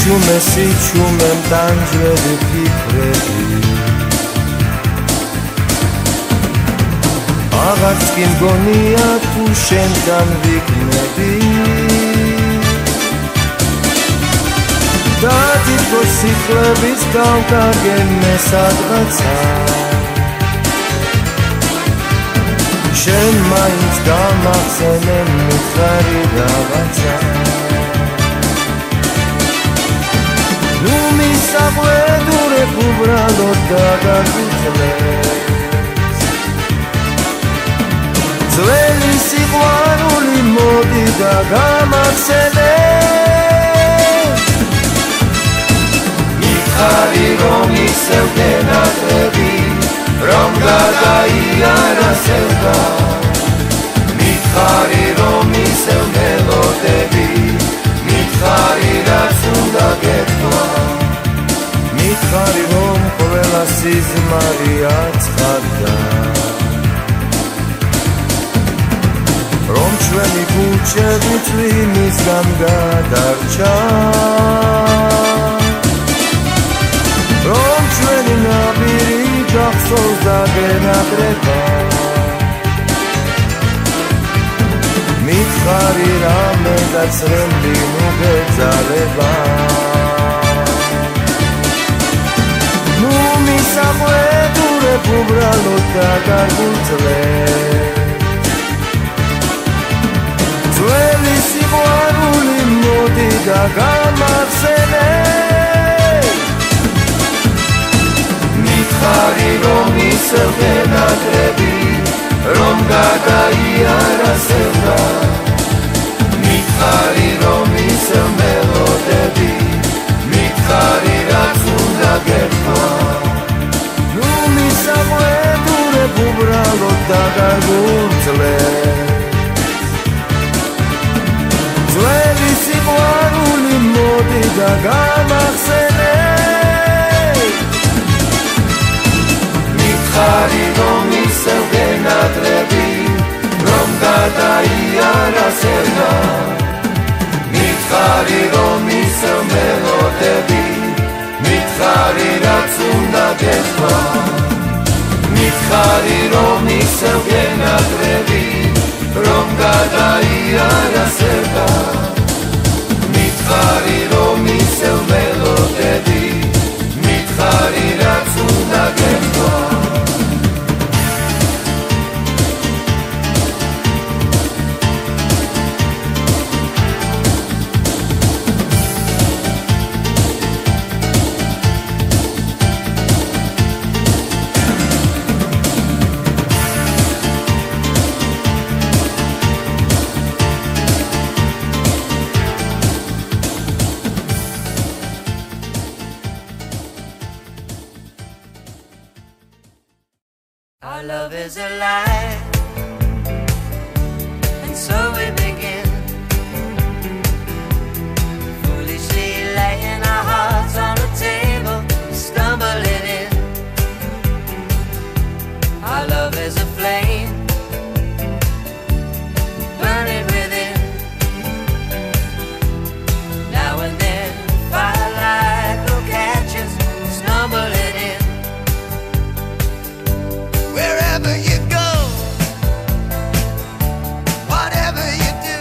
სიჩუმემ ტანჯველი ფიქრები აღარც კი მგონია თუ შენთან ვიქნები და თითქოს სიყვების გავკარგენ მე სადღაცა შენ მაინც გამახსენე მიხარი რაღაცა ნუ მისაღვედურებ უბრალოდ დაგაგუძლებს ძველი სიყვარული მოდი და გამახსენე მიხარი რომ ისევ გენატრები რომ გადაიარა სევდა მიხარი რომ ისევ მელოდები მიხარი რაც უნდა გეთქვა მიხარი რომ ყველა სიზმარი აცხადდა რომ ჩვენი ქუჩები წვიმისგან გადარჩა რომ ჩვენი ნაპირი გახსოვს და გენატრება მითხარი რამედაც რემდი ნუ გეძალება ნუ მისაღვედურებ უბრალოდ დაგაგუძლებს ძველი სიყვარული მოდი და გამახსენე მითხარი რომ ისევ გენატრები რომ გადაიარა სევდა მითხარი რომ ისევ მელოდები მითხარი რაც უნდა გეთქვა ნუ მისაღვედურებ უბრალოდ დაგაგუძლებს ძველი სიყვარული მოდი და გამახსენე მითხარი რომ ისევ გენატრები რომ გადაიარა სევდა მითხარი რომ ისევ მელოდები მითხარი რაც უნდა გეთქვა მითხარი რომ ისევ გენატრები რომ გადაიარა სევდა მითხარი რომ ისევ მელოდები მითხარი რაც უნდა გეთქვა Our love is a lie, and so we begin, foolishly laying our hearts on the table, stumbling in. Our love is a flame, burning within. Now and then, firelight will catch us, stumbling in. Wherever you go, whatever you do,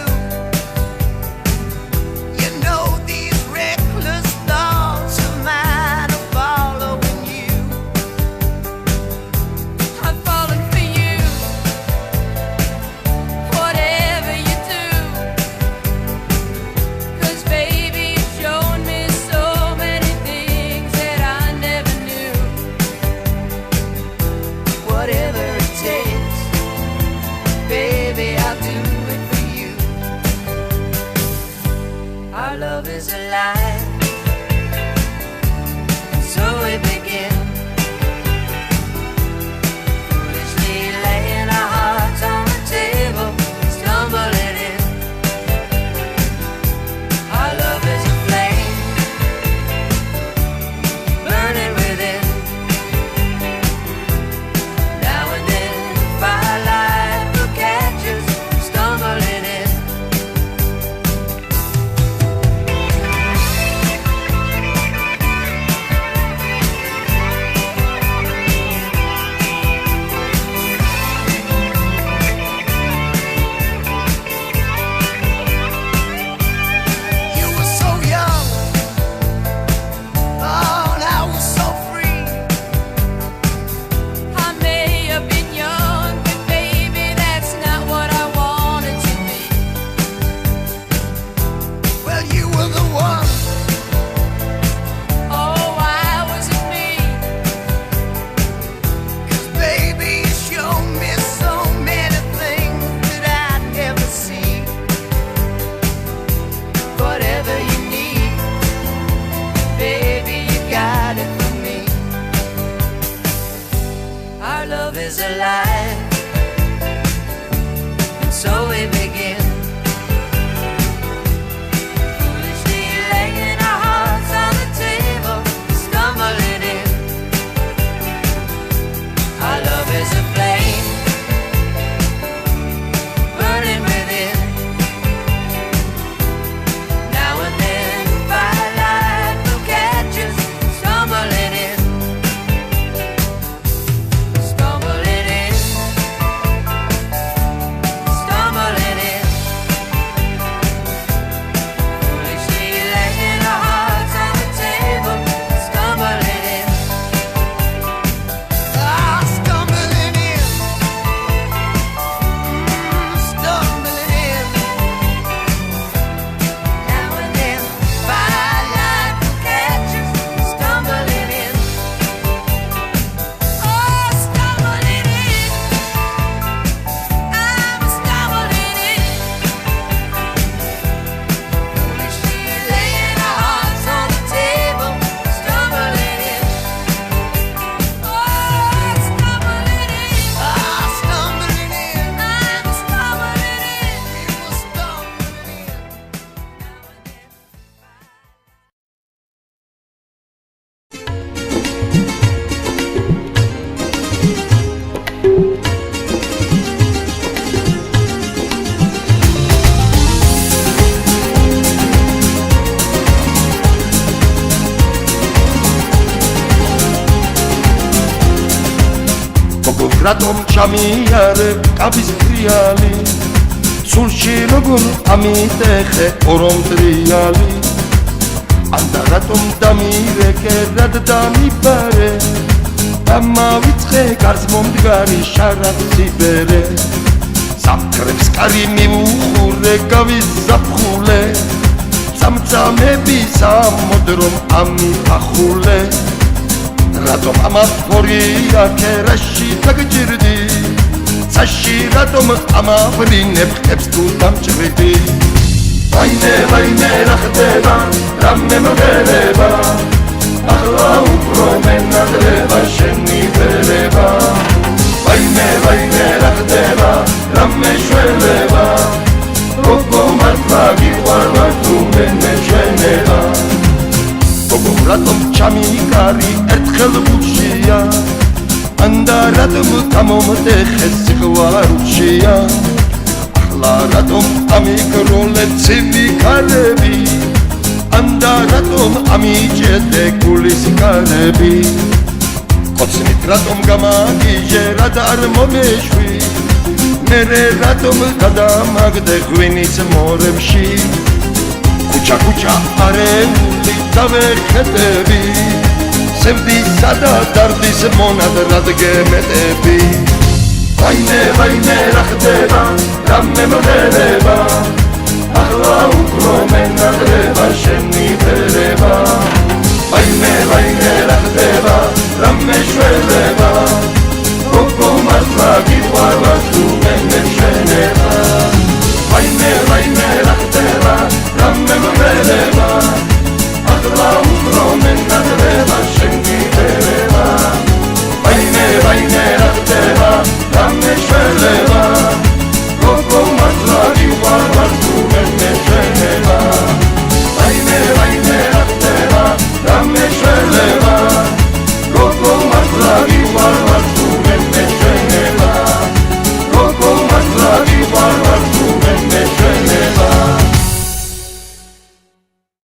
you know these reckless thoughts of mine are following you. I'm falling for you, whatever you do, 'cause baby you've shown me so many things that I never knew. Whatever it takes, baby, I'll do it for you. Our love is a lie, and so we begin, foolishly laying our hearts on the table, stumbling in. Our love is a flame, burning within. Now and then, firelight will catch us, stumbling in. we begin. Foolishly laying our hearts on the table, stumbling in. Our love is a flame burning within. Now and then firelight will catch us stumbling in. Stumbling in. Stumbling in. Foolishly laying our hearts on the table, stumbling in. Ah, stumbling in. Stumbling in. Now and then firelight will catch us stumbling in. Oh, stumbling in. I'm stumbling in. Foolishly laying our hearts on the table, stumbling in. Oh, stumbling in. Ah, stumbling in. I'm stumbling in. People stumbling in. რატომ ჩამიარე კაბის ფრიალი სულში როგორ ამიტეხე ორომტრიალი ანდა რატომ დამირეკე რად დამიბარე ამავიწყე გარს მომდგარი შარაციბერე სამტრებს კარი მიუხურე გავის ზაფხულე სამწამები სამოდრომ ამიფახულე რატომ ამაფორია ქერაში დაგჭირდი წაში რატომ ამავრინებ ხებს თუ დამჭრიდი ვაიმე ვაიმე რა ხდება რამე მღერება ახლა უფრო მენადრება შენი ვერება ვაიმე ვაიმე რა ხდება რამე შველება როგორ მართლა გიყვარვა თუ მე მეჩვენება რატომ ჩამიკარი ერთხელ ბუჩია ანდა რატომ გამომდეხე სიყვარულშია ახლა რატომ ამიკროლე ცივი ქარები ანდა რატომ ამიჭედე გულის ქარები კოცნით რატომ გამაგიჟე რად არ მომეშვი მერე რატომ გადამაგდე ღვინის მორებში კუჩა კუჩა არეული დავეხეთები სევდისა და დარდის მონად რად გემეტები ვაიმე ვაიმე რა ხდება რამე